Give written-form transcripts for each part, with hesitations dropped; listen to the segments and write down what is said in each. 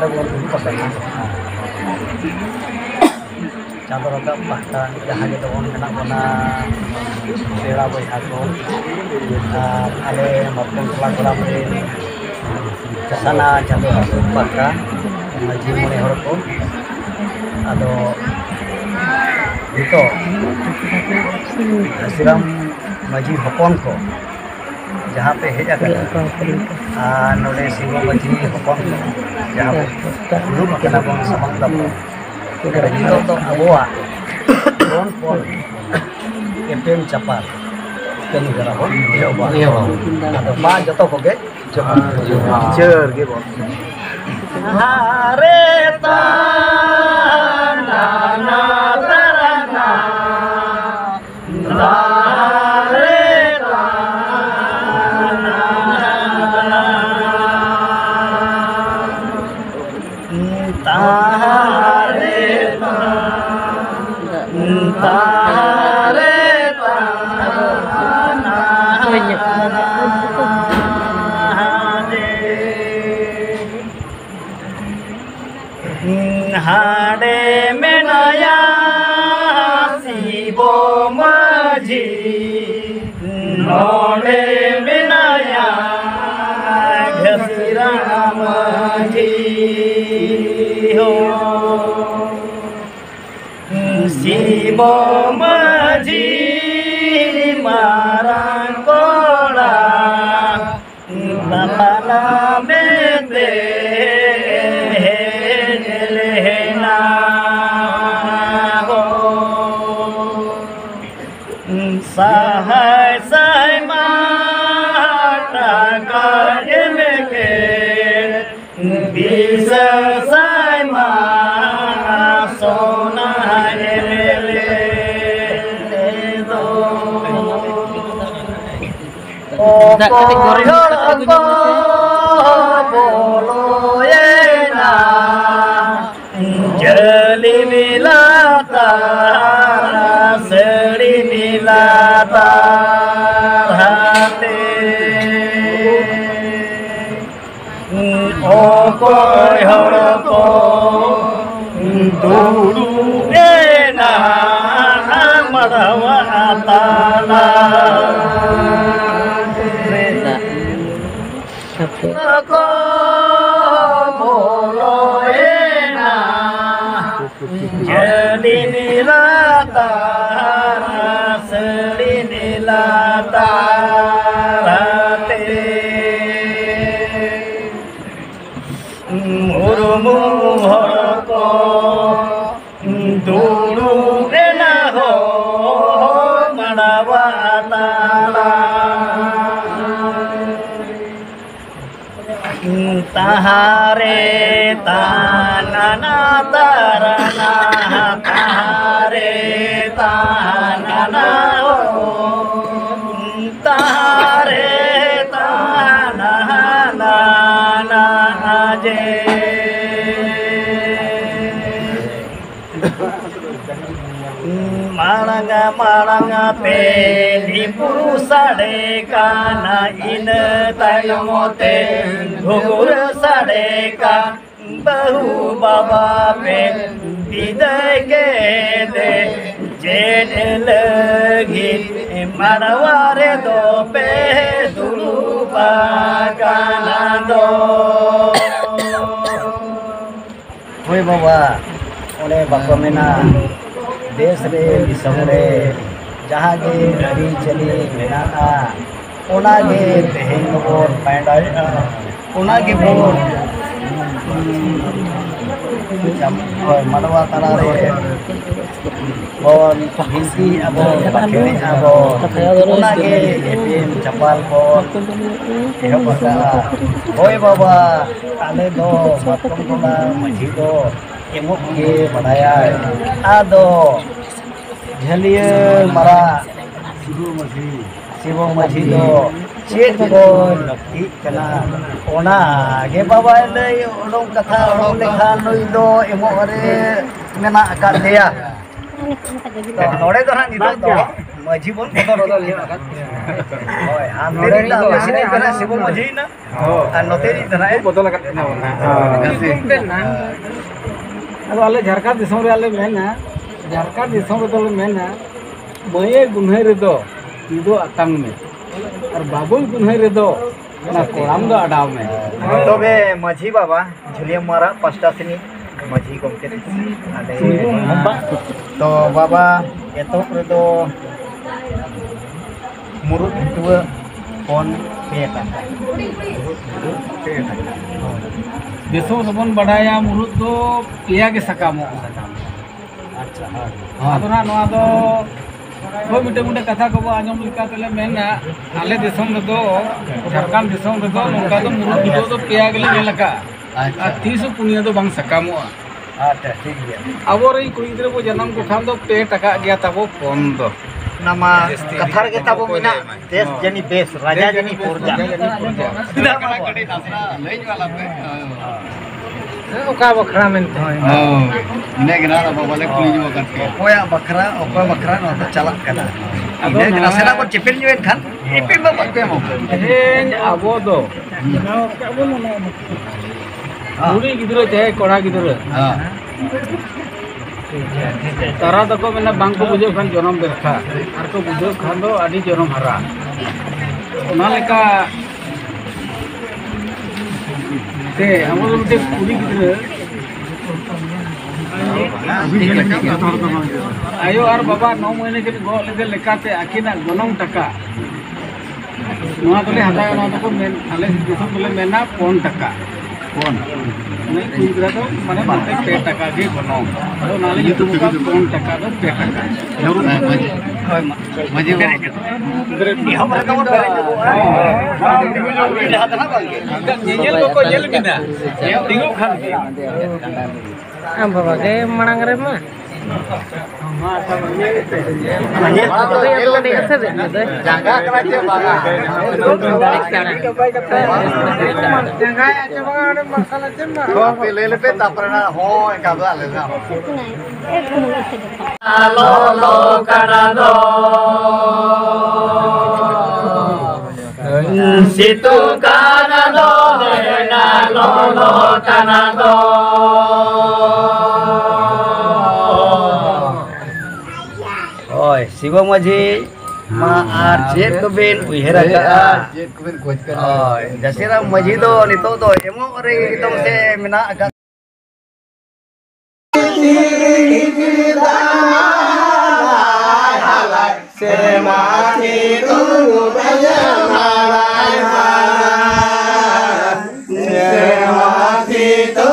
रे बोल पकड़ना चांदो रका पहटा जहाँ के तो मेना बना पेड़ा बहा को आले मपन कला कला में चसाना चांदो पहटा माजी मने हर को आदो itu हसीराम माजी हपन को जहाँ पे हेजा कर नोडे सिंह माजी हपन को जहाँ पे लुक कना बन समंग तब itu तो अबुआ बन पन एपेम चपाल कनी करा बन iya ado ma joto koge cer ge bon hare tanana tarana हाडे में नया शिवो माझी नोडे में नया घसीरा माझी हो शिवो माझी मारा कोड़ा बाबा बेते सहाय सहाय माता काहे में के बीस सहाय मा सोना ले दो ओ बोलो ये ना जली मिलाता सड़ी मिलाता रहते ओ कोई हर को दूरू ना मरवा ताला को बोलो ना जली मिलाता सड़ी मिलाता रहते मुरमुहर को दूरू ना हो मड़वा ताला तहारे ताना तारना तहारे ताना हो तहारे ताना नाना जे मालंगा मालंगा पेली पुरुषाड़े काना इन तयमोते घुघुर साड़े का बहु बाबा पे विदय के दे जेन लगी मरवारे दो पे दुरुपा काना दो ओए बाबा ओने बापा मेना देश रे दिसम रे जहाँ गे अड़ी चली मेना ओना गे तेहेन बोर पैंडा ओना गे बोर मडवा तला रे बोन हिंदी अबो बाखेरी अबो ओना गे एपीएम चपाल को एहो बता होय बाबा आले दो मतम कोला मझी दो एमुक के बढ़ाया आदो झलिए मरा शिव माझी दो चेक को लक्ति कना ओना गे बाबा ले ओडों कथा ओडों लेखा नई दो एमो रे मेना का देया नोड़े तो ना नितो तो मजी बोल बदल होय हम तेरी ता मशीन करा शिव मजी ना और नोतेरी तना बदल करना अब आले झारखंड दिसों रे आले मेना झारखंड दिसों रे तो मेना बये गुन्हे रे दो इदो अतंग में और बाबुल गुन्हे रे दो ना कोराम दो अडाव में तो बे मजी बाबा झुलिया मारा पास्टा सिनी मजी गमके तो बाबा एतो रे दो मुरुद हितुआ कोन पे टाका दिसों सबन बड़ाया मुरुद दो पेया के सकामो अच्छा हाँ तो ना नवा दो कोई मिटे मुटे कथा को आजम लिखा तले मेना आले दिसों दो झारखंड दिसों दो नोका तो मुरुद दो तो पेया के लिए लगा आ 30 पुनिया तो बंग सकामो अच्छा ठीक है अब रे कुड़ी गिद्रा को जन्म को खान दो पे टका गया तबो फोन दो nama kathar ke tabo mina des jani bes raja jani purja tidak kadi nasra lein wala pe oka bakra men thoy ine gena baba le kuli jo katke oya bakra no to chalak kana ine gena sena ko chepil nyen khan ipin ba bakpe mo hen abo do कुड़ी गिद्रा चाहे कोड़ा गिद्रा तारा तक मेना बांग को बुझे खान जनम देखा और को बुझे खान दो आदि जनम हरा ओना लेका ते हमर उते कुड़ी गिद्रा आयो और बाबा 9 महीने के गो लेके लेकाते आखिना गनम टका नोआ तले हटाया नोआ तो मेन आले दिसम तले मेना 5 टका फोन नहीं कुछ तो माने माते 6 टका के बनाओ तो नाले ये तो का 5 टका तो 6 टका जरूर मजे ये हमरा का जेल को जेल बिना दिगो खान बाबा के मणंग रे मा हां सब ये तो देख से जगह करा के बागा जगह आचे बागा मसाला चेमा तो पे ले पे तापरना हो का बा ले ना लो लो करा दो सितु करा दो ना लो लो करा दो ओय शिव मजी मा आर चेत को बेन उहेरा का चेत को बेन खोज कर ओय जसेरा मजी दो नितो दो एमो रे एकदम से मिना का से माथि तू बजमालाय से माथि तू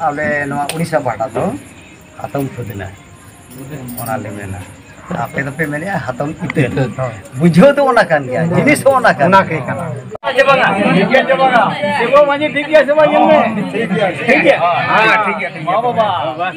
आले नवा उड़ीसा पाटा तो हातम खुदना ओना ले मेना आपे तो पे मेने हातम इते बुझो तो ओना कान गया जिनिस ओना कान ओना के कान जे बगा ठीक है सेवा माने ठीक है सेवा जन में ठीक है हां ठीक है हां बाबा बस